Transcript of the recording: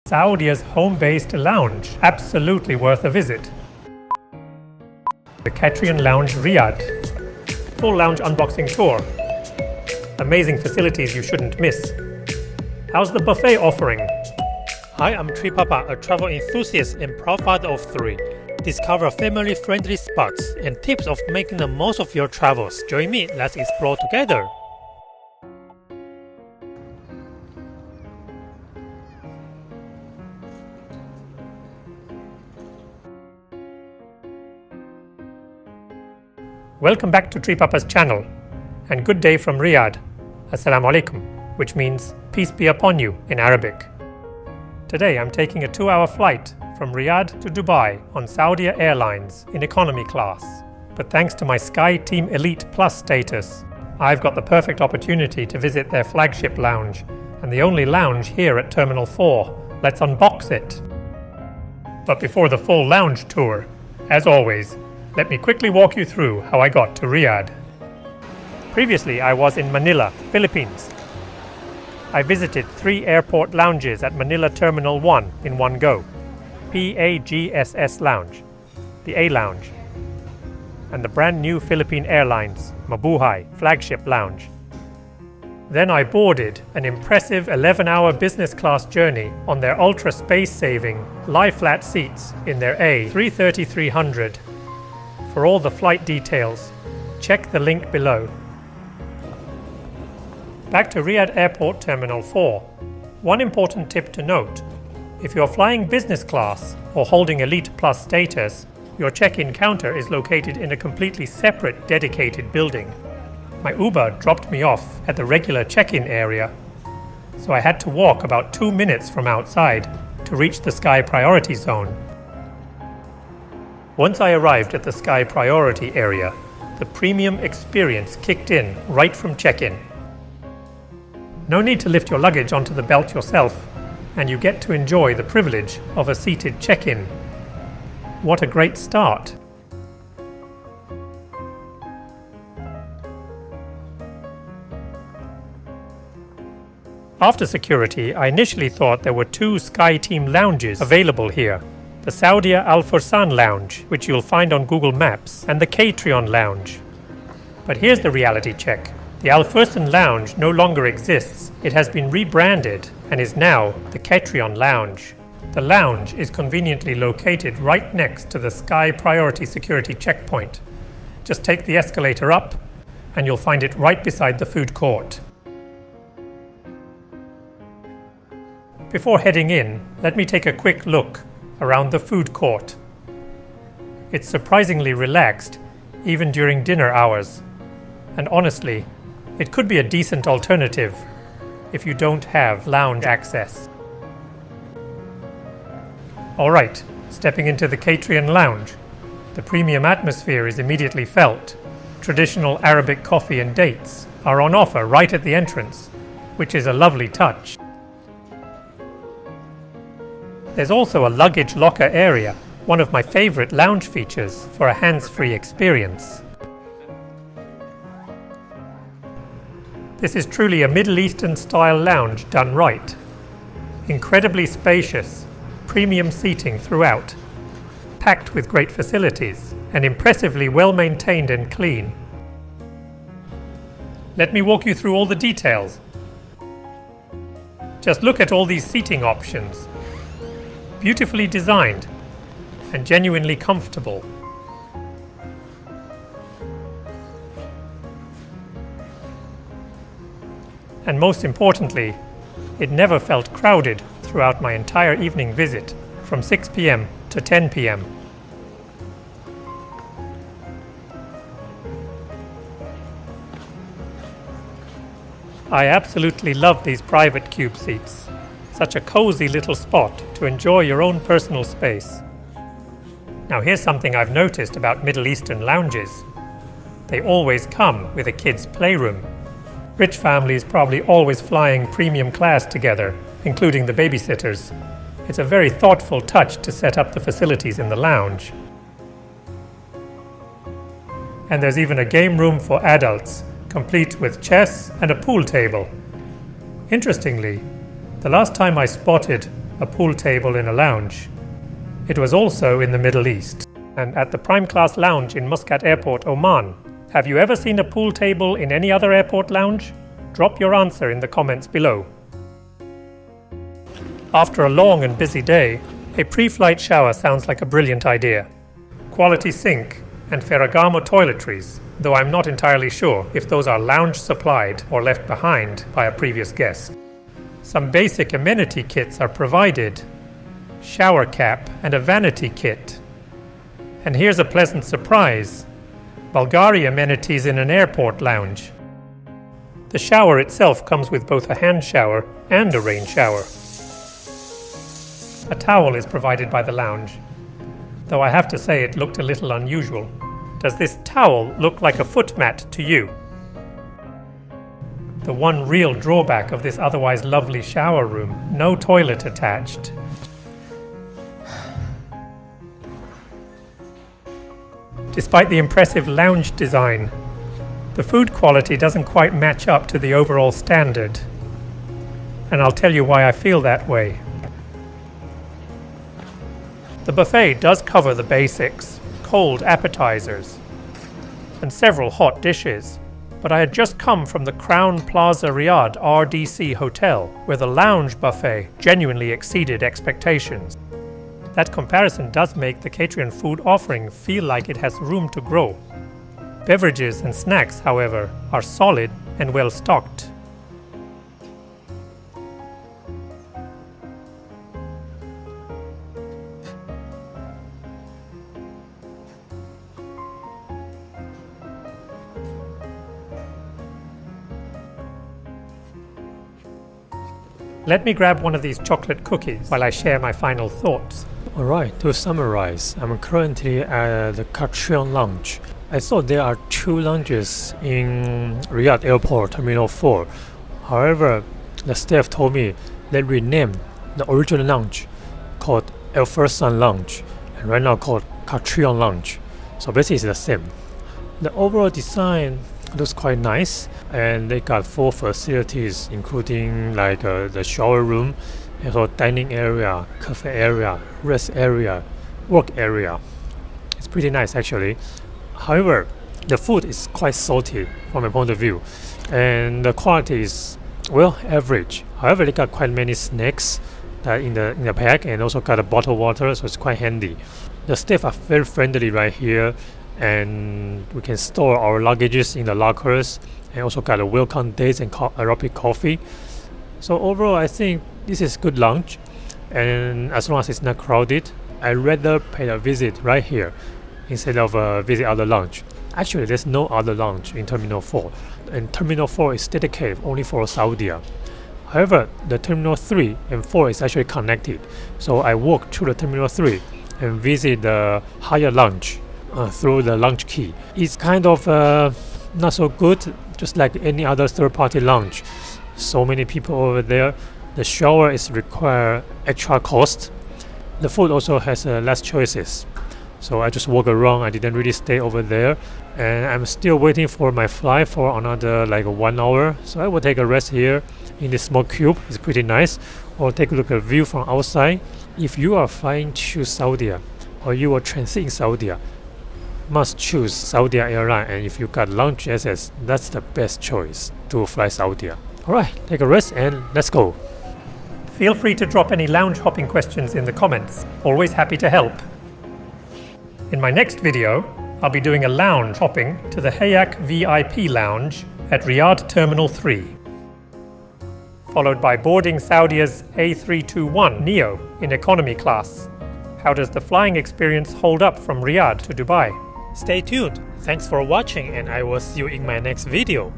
Saudia's home-based lounge, absolutely worth a visit. The Catrion Lounge, Riyadh. Full lounge unboxing tour. Amazing facilities you shouldn't miss. How's the buffet offering? Hi, I'm Treepapa, a travel enthusiast and proud father of 3. Discover family-friendly spots and tips of making the most of your travels. Join me, let's explore together. Welcome back to Treepapa's channel, and good day from Riyadh. Assalamu alaikum, which means peace be upon you in Arabic. Today I'm taking a 2-hour flight from Riyadh to Dubai on Saudia Airlines in economy class. But thanks to my Sky Team Elite Plus status, I've got the perfect opportunity to visit their Flagship Lounge, and the only lounge here at Terminal 4. Let's unbox it. But before the full lounge tour, as always, let me quickly walk you through how I got to Riyadh. Previously, I was in Manila, Philippines. I visited 3 airport lounges at Manila Terminal 1 in one go. PAGSS Lounge, the A Lounge, and the brand new Philippine Airlines Mabuhay Flagship Lounge. Then I boarded an impressive 11-hour business class journey on their ultra space-saving lie-flat seats in their A330-300. For all the flight details, check the link below. Back to Riyadh Airport Terminal 4. One important tip to note: if you're flying business class or holding Elite Plus status, your check-in counter is located in a completely separate dedicated building. My Uber dropped me off at the regular check-in area, so I had to walk about 2 minutes from outside to reach the Sky Priority Zone. Once I arrived at the Sky Priority area, the premium experience kicked in right from check-in. No need to lift your luggage onto the belt yourself, and you get to enjoy the privilege of a seated check-in. What a great start! After security, I initially thought there were 2 Sky Team lounges available here. The Saudia Al-Fursan Lounge, which you'll find on Google Maps, and the Catrion Lounge. But here's the reality check. The Al-Fursan Lounge no longer exists. It has been rebranded and is now the Catrion Lounge. The lounge is conveniently located right next to the Sky Priority Security checkpoint. Just take the escalator up and you'll find it right beside the food court. Before heading in, let me take a quick look around the food court. It's surprisingly relaxed, even during dinner hours. And honestly, it could be a decent alternative if you don't have lounge access. Alright, stepping into the Catrion Lounge. The premium atmosphere is immediately felt. Traditional Arabic coffee and dates are on offer right at the entrance, which is a lovely touch. There's also a luggage locker area, one of my favorite lounge features for a hands-free experience. This is truly a Middle Eastern style lounge done right. Incredibly spacious, premium seating throughout, packed with great facilities, and impressively well maintained and clean. Let me walk you through all the details. Just look at all these seating options. Beautifully designed and genuinely comfortable. And most importantly, it never felt crowded throughout my entire evening visit from 6 p.m. to 10 p.m. I absolutely love these private cube seats. Such a cozy little spot to enjoy your own personal space. Now here's something I've noticed about Middle Eastern lounges. They always come with a kid's playroom. Rich families probably always flying premium class together, including the babysitters. It's a very thoughtful touch to set up the facilities in the lounge. And there's even a game room for adults, complete with chess and a pool table. Interestingly, the last time I spotted a pool table in a lounge. It was also in the Middle East, and at the Prime Class Lounge in Muscat Airport, Oman. Have you ever seen a pool table in any other airport lounge? Drop your answer in the comments below. After a long and busy day, a pre-flight shower sounds like a brilliant idea. Quality sink and Ferragamo toiletries, though I'm not entirely sure if those are lounge supplied or left behind by a previous guest. Some basic amenity kits are provided. Shower cap and a vanity kit. And here's a pleasant surprise. Bulgari amenities in an airport lounge. The shower itself comes with both a hand shower and a rain shower. A towel is provided by the lounge, though I have to say it looked a little unusual. Does this towel look like a foot mat to you? The one real drawback of this otherwise lovely shower room, no toilet attached. Despite the impressive lounge design, the food quality doesn't quite match up to the overall standard. And I'll tell you why I feel that way. The buffet does cover the basics, cold appetizers, and several hot dishes, but I had just come from the Crown Plaza Riyadh RDC hotel, where the lounge buffet genuinely exceeded expectations. That comparison does make the Catrion food offering feel like it has room to grow. Beverages and snacks, however, are solid and well stocked. Let me grab one of these chocolate cookies while I share my final thoughts. Alright, to summarize, I'm currently at the Catrion Lounge. I thought there are two lounges in Riyadh Airport Terminal 4. However, the staff told me they renamed the original lounge called Al-Fursan Lounge and right now called Catrion Lounge. So basically it's the same. The overall design looks quite nice and they got full facilities including like the shower room, and also dining area, cafe area, rest area, work area. It's pretty nice actually. However, the food is quite salty from my point of view and the quality is well average. However, they got quite many snacks in the pack and also got a bottled water, so it's quite handy. The staff are very friendly right here and we can store our luggages in the lockers and also got a welcome dates and Arabic coffee. So overall I think this is good lounge and as long as it's not crowded, I'd rather pay a visit right here instead of visit other lounge. Actually there's no other lounge in Terminal 4 and Terminal 4 is dedicated only for Saudia. However, the Terminal 3 and 4 is actually connected, so I walk through the Terminal 3 and visit the higher lounge through the lounge key. It's kind of not so good, just like any other third-party lounge. So many people over there. The shower is require extra cost. The food also has less choices. So I just walk around. I didn't really stay over there, and I'm still waiting for my flight for another like 1 hour. So I will take a rest here in this small cube. It's pretty nice. Or take a look at the view from outside. If you are flying to Saudi or you are transit in Saudi, must choose Saudi Airline, and if you got lounge access, that's the best choice to fly Saudi. Alright, take a rest and let's go. Feel free to drop any lounge hopping questions in the comments. Always happy to help. In my next video, I'll be doing a lounge hopping to the Hayak VIP Lounge at Riyadh Terminal 3, followed by boarding Saudia's A321 Neo in economy class. How does the flying experience hold up from Riyadh to Dubai? Stay tuned. Thanks for watching and I will see you in my next video.